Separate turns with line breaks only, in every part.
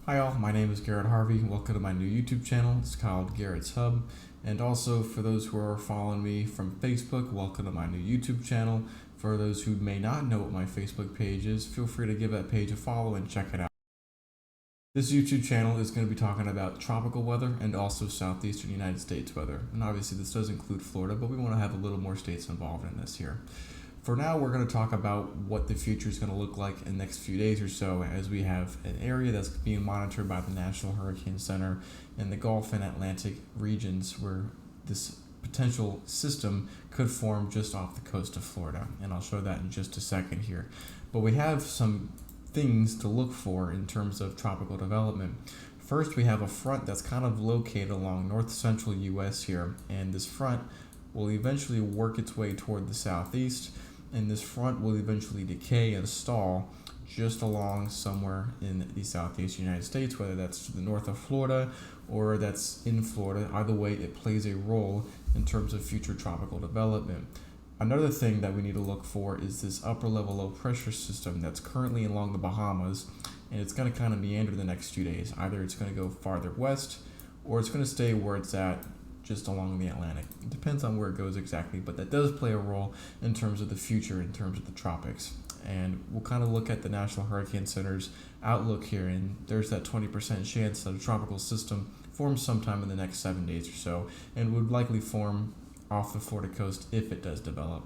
Hi all, my name is Garrett Harvey. Welcome to my new YouTube channel. It's called Garrett's Hub. And also for those who are following me from Facebook, welcome to my new YouTube channel. For those who may not know what my Facebook page is, feel free to give that page a follow and check it out. This YouTube channel is going to be talking about tropical weather and also southeastern United States weather. And obviously this does include Florida, but we want to have a little more states involved in this here. For now, we're going to talk about what the future is going to look like in the next few days or so, as we have an area that's being monitored by the National Hurricane Center in the Gulf and Atlantic regions where this potential system could form just off the coast of Florida. And I'll show that in just a second here. But we have some things to look for in terms of tropical development. First, we have a front that's kind of located along north central US here, and this front will eventually work its way toward the southeast, and this front will eventually decay and stall just along somewhere in the southeast United States, whether that's to the north of Florida or that's in Florida. Either way, it plays a role in terms of future tropical development. Another thing that we need to look for is this upper level low pressure system that's currently along the Bahamas, and it's going to kind of meander the next few days. Either it's going to go farther west or it's going to stay where it's at, just along the Atlantic. It depends on where it goes exactly, but that does play a role in terms of the future, in terms of the tropics. And we'll kind of look at the National Hurricane Center's outlook here, and there's that 20% chance that a tropical system forms sometime in the next 7 days or so, and would likely form off the Florida coast if it does develop.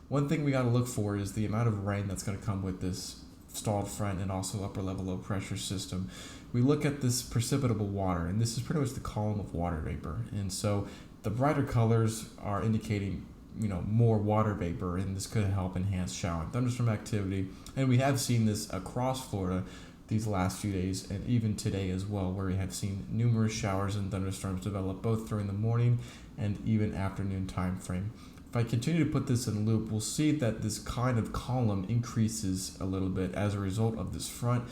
One thing we got to look for is the amount of rain that's going to come with this stalled front and also upper level low pressure system. We look at this precipitable water, and this is pretty much the column of water vapor. And so the brighter colors are indicating more water vapor, and this could help enhance shower and thunderstorm activity. And we have seen this across Florida these last few days and even today as well, where we have seen numerous showers and thunderstorms develop both during the morning and even afternoon time frame. If I continue to put this in loop, we'll see that this kind of column increases a little bit as a result of this front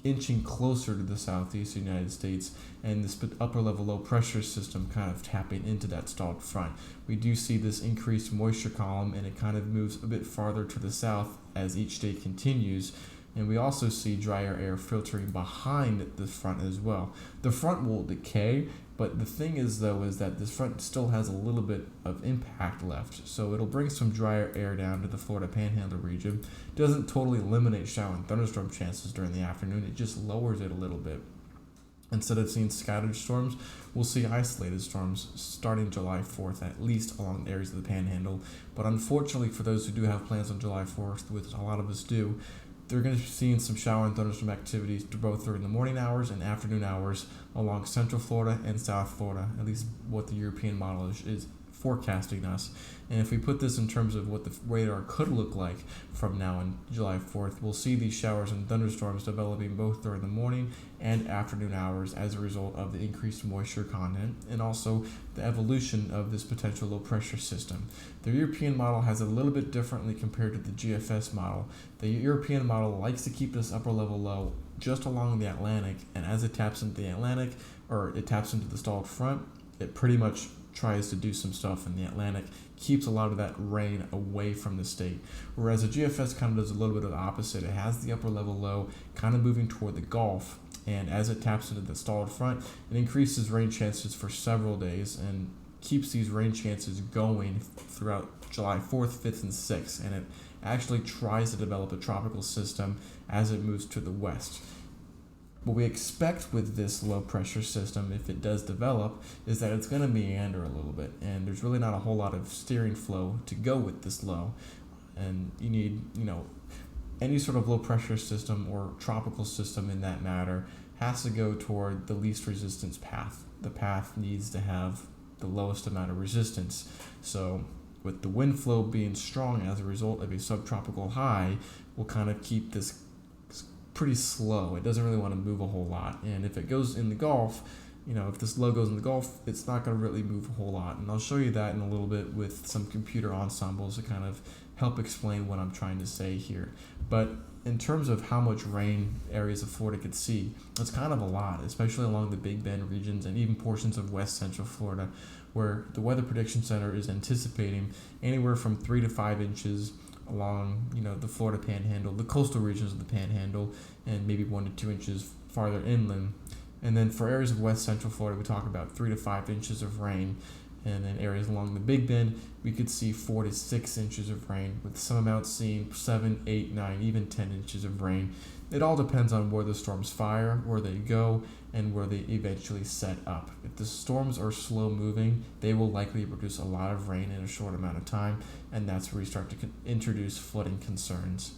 inching closer to the southeast United States and this upper level low pressure system kind of tapping into that stalled front. We do see this increased moisture column, and it kind of moves a bit farther to the south as each day continues. And we also see drier air filtering behind the front as well. The front will decay, but the thing is that this front still has a little bit of impact left. So it'll bring some drier air down to the Florida Panhandle region. Doesn't totally eliminate shower and thunderstorm chances during the afternoon, it just lowers it a little bit. Instead of seeing scattered storms, we'll see isolated storms starting July 4th, at least along areas of the Panhandle. But unfortunately for those who do have plans on July 4th, which a lot of us do, they're going to be seeing some shower and thunderstorm activities both during the morning hours and afternoon hours along Central Florida and South Florida, at least what the European model is forecasting us. And if we put this in terms of what the radar could look like from now on July 4th, we'll see these showers and thunderstorms developing both during the morning and afternoon hours as a result of the increased moisture content and also the evolution of this potential low pressure system. The European model has a little bit differently compared to the GFS model. The European model likes to keep this upper level low just along the Atlantic, and as it taps into the Atlantic, or it taps into the stalled front, it pretty much tries to do some stuff in the Atlantic, keeps a lot of that rain away from the state. Whereas the GFS kind of does a little bit of the opposite. It has the upper level low kind of moving toward the Gulf, and as it taps into the stalled front, it increases rain chances for several days and keeps these rain chances going throughout July 4th, 5th, and 6th, and it actually tries to develop a tropical system as it moves to the west. What we expect with this low pressure system, if it does develop, is that it's going to meander a little bit, and there's really not a whole lot of steering flow to go with this low. And you need, any sort of low pressure system or tropical system in that matter has to go toward the least resistance path. The path needs to have the lowest amount of resistance. So with the wind flow being strong as a result of a subtropical high, we'll kind of keep this pretty slow. It doesn't really want to move a whole lot. And if it goes in the Gulf, if this low goes in the Gulf, it's not going to really move a whole lot. And I'll show you that in a little bit with some computer ensembles to kind of help explain what I'm trying to say here. But in terms of how much rain areas of Florida could see, it's kind of a lot, especially along the Big Bend regions and even portions of West Central Florida, where the Weather Prediction Center is anticipating anywhere from 3 to 5 inches along, the Florida Panhandle, the coastal regions of the Panhandle, and maybe 1 to 2 inches farther inland. And then for areas of west central Florida, we talk about 3 to 5 inches of rain. And then areas along the Big Bend, we could see 4 to 6 inches of rain, with some amounts seeing 7, 8, 9, even 10 inches of rain. It all depends on where the storms fire, where they go, and where they eventually set up. If the storms are slow moving, they will likely produce a lot of rain in a short amount of time, and that's where we start to introduce flooding concerns.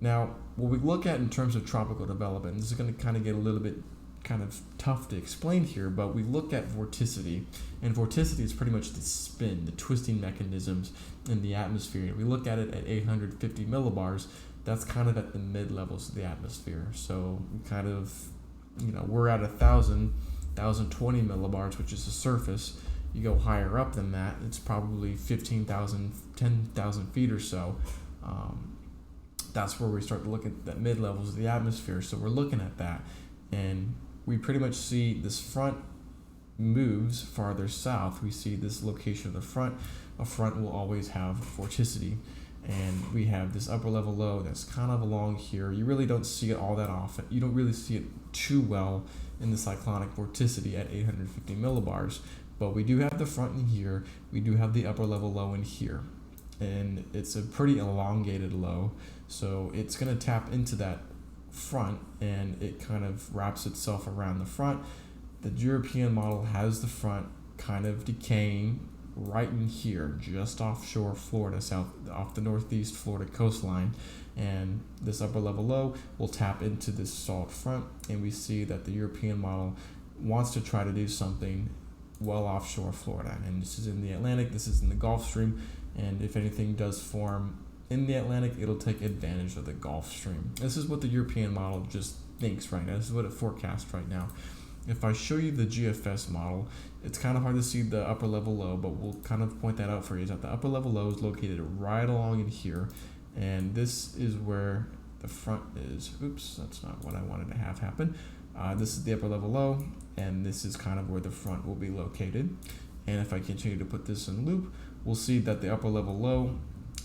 Now, what we look at in terms of tropical development, this is going to kind of get a little bit kind of tough to explain here, but we look at vorticity, and vorticity is pretty much the spin, the twisting mechanisms in the atmosphere. We look at it at 850 millibars. That's kind of at the mid levels of the atmosphere. So we kind of, we're at 1,020 millibars, which is the surface. You go higher up than that, it's probably 15,000, 10,000 feet or so. That's where we start to look at the mid levels of the atmosphere. So we're looking at that, and we pretty much see this front moves farther south. We see this location of the front. A front will always have vorticity, and we have this upper level low that's kind of along here. You really don't see it all that often. You don't really see it too well in the cyclonic vorticity at 850 millibars, but we do have the front in here. We do have the upper level low in here, and it's a pretty elongated low, so it's going to tap into that front, and it kind of wraps itself around the front. The European model has the front kind of decaying right in here, just offshore Florida, south off the northeast Florida coastline, and this upper level low will tap into this stalled front, and we see that the European model wants to try to do something well offshore Florida, and this is in the Atlantic, this is in the Gulf Stream, and if anything does form in the Atlantic, it'll take advantage of the Gulf Stream. This is what the European model just thinks right now. This is what it forecasts right now. If I show you the GFS model, it's kind of hard to see the upper level low, but we'll kind of point that out for you. Is that the upper level low is located right along in here, and this is where the front is. Oops, that's not what I wanted to have happen. This is the upper level low, and this is kind of where the front will be located. And if I continue to put this in loop, we'll see that the upper level low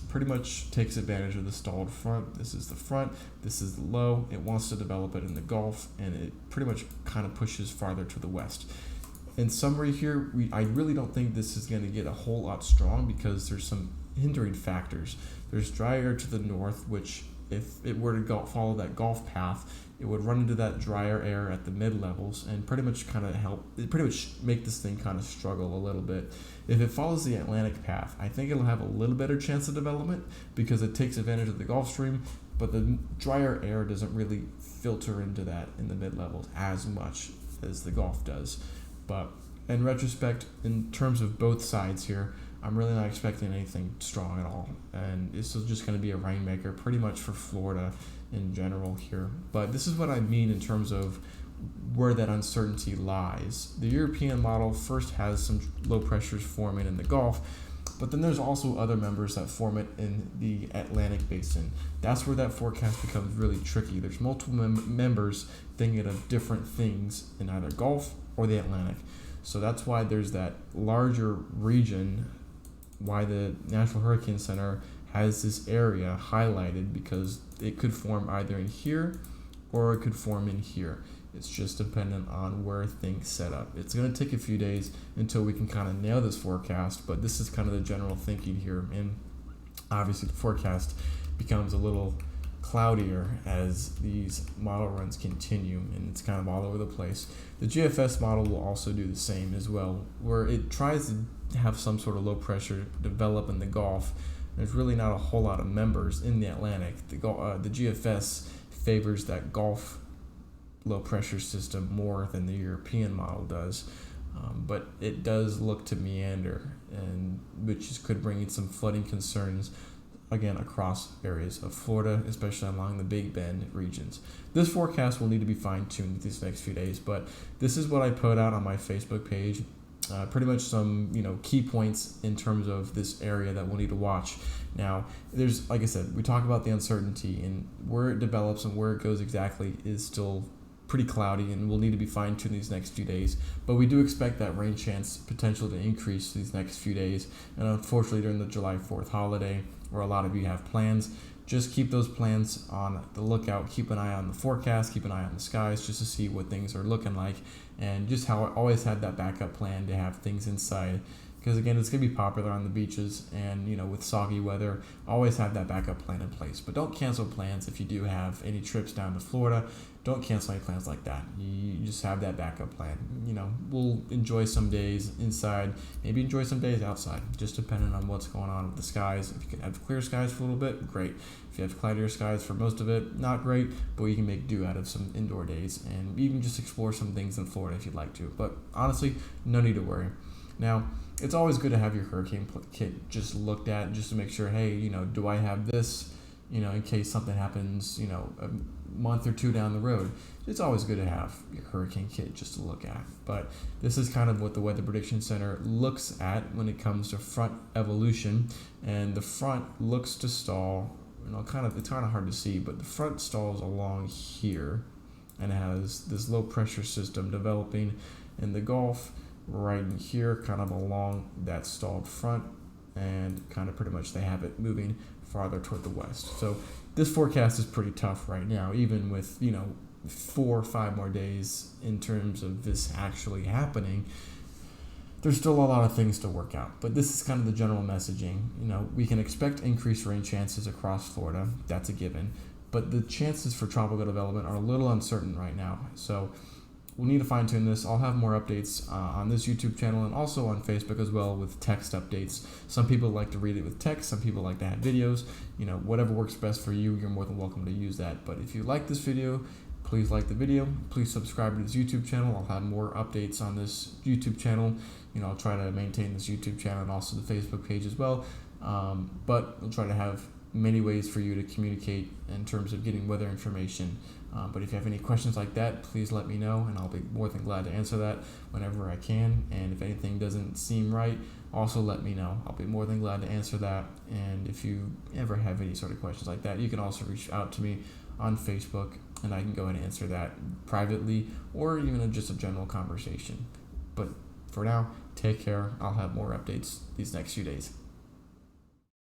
pretty much takes advantage of the stalled front. This is the front, this is the low. It wants to develop it in the Gulf, and it pretty much kind of pushes farther to the west. In summary here, I really don't think this is going to get a whole lot strong because there's some hindering factors. There's dry air to the north, which if it were to follow that Gulf path, it would run into that drier air at the mid levels and pretty much make this thing kind of struggle a little bit. If it follows the Atlantic path, I think it'll have a little better chance of development because it takes advantage of the Gulf Stream, but the drier air doesn't really filter into that in the mid levels as much as the Gulf does. But in retrospect, in terms of both sides here, I'm really not expecting anything strong at all, and this is just going to be a rainmaker pretty much for Florida in general here. But this is what I mean in terms of where that uncertainty lies. The European model first has some low pressures forming in the Gulf, but then there's also other members that form it in the Atlantic basin. That's where that forecast becomes really tricky. There's multiple members thinking of different things in either Gulf or the Atlantic. So that's why there's that larger region, why the National Hurricane Center has this area highlighted, because it could form either in here or it could form in here. It's just dependent on where things set up. It's going to take a few days until we can kind of nail this forecast, but this is kind of the general thinking here. And obviously the forecast becomes a little cloudier as these model runs continue, and it's kind of all over the place. The GFS model will also do the same as well, where it tries to have some sort of low pressure develop in the Gulf. There's really not a whole lot of members in the Atlantic. The GFS favors that Gulf low pressure system more than the European model does, but it does look to meander, and which could bring in some flooding concerns again across areas of Florida, especially along the Big Bend regions. This forecast will need to be fine-tuned these next few days, but this is what I put out on my Facebook page. Pretty much some key points in terms of this area that we'll need to watch. Now, there's, like I said, we talk about the uncertainty, and where it develops and where it goes exactly is still pretty cloudy, and will need to be fine-tuned these next few days. But we do expect that rain chance potential to increase these next few days, and unfortunately during the July 4th holiday, where a lot of you have plans, just keep those plans on the lookout. Keep an eye on the forecast, keep an eye on the skies just to see what things are looking like, and just how I always had that backup plan to have things inside. Because again, it's going to be popular on the beaches, and with soggy weather, always have that backup plan in place. But don't cancel plans if you do have any trips down to Florida. Don't cancel any plans like that. You just have that backup plan. We'll enjoy some days inside, maybe enjoy some days outside, just depending on what's going on with the skies. If you can have clear skies for a little bit, great. If you have cloudier skies for most of it, not great, but you can make do out of some indoor days and even just explore some things in Florida if you'd like to. But honestly, no need to worry. Now, it's always good to have your hurricane kit just looked at, just to make sure, hey, do I have this, in case something happens, a month or two down the road. It's always good to have your hurricane kit just to look at. But this is kind of what the Weather Prediction Center looks at when it comes to front evolution. And the front looks to stall, it's kind of hard to see, but the front stalls along here and has this low pressure system developing in the Gulf right in here, kind of along that stalled front, and kind of pretty much they have it moving farther toward the west. So this forecast is pretty tough right now, even with 4 or 5 more days in terms of this actually happening. There's still a lot of things to work out, but this is kind of the general messaging. We can expect increased rain chances across Florida. That's a given, but the chances for tropical development are a little uncertain right now. So we'll need to fine-tune this. I'll have more updates on this YouTube channel and also on Facebook as well with text updates. Some people like to read it with text. Some people like to have videos. Whatever works best for you, you're more than welcome to use that. But if you like this video, please like the video. Please subscribe to this YouTube channel. I'll have more updates on this YouTube channel. I'll try to maintain this YouTube channel and also the Facebook page as well. But I'll try to have many ways for you to communicate in terms of getting weather information. But if you have any questions like that, please let me know, and I'll be more than glad to answer that whenever I can. And if anything doesn't seem right, also let me know. I'll be more than glad to answer that. And if you ever have any sort of questions like that, you can also reach out to me on Facebook, and I can go ahead and answer that privately or even just a general conversation. But for now, take care. I'll have more updates these next few days.